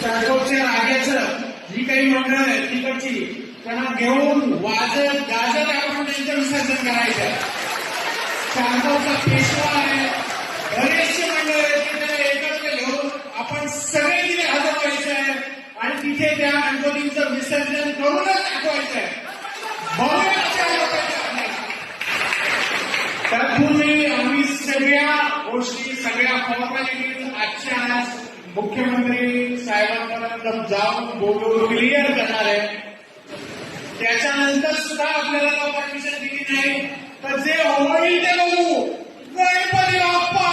चारकोपच्या राग्याचं जी काही मंडळ आहे तिकडची त्यांना घेऊन वाजत गाजत आपण त्यांचं विसर्जन करायचं. चारकोपचा पेशवा आहे, बरेचसे मंडळ आहेत की त्याला एकत्र घेऊन आपण सगळे तिथे हजर व्हायचं आहे आणि तिथे त्या गणपतींचं विसर्जन करूनच दाखवायचं आहे. तत्पूर्वी आम्ही सगळ्या गोष्टी सगळ्या फॉर्मॅलिटीज आजच्या आज मुख्यमंत्री साहेबांपर्यंत जाऊन बोलून क्लिअर करणार आहे. त्याच्यानंतर सुद्धा आपल्याला परमिशन दिली नाही तर जे होईल ते बघू. गणपती बाप्पा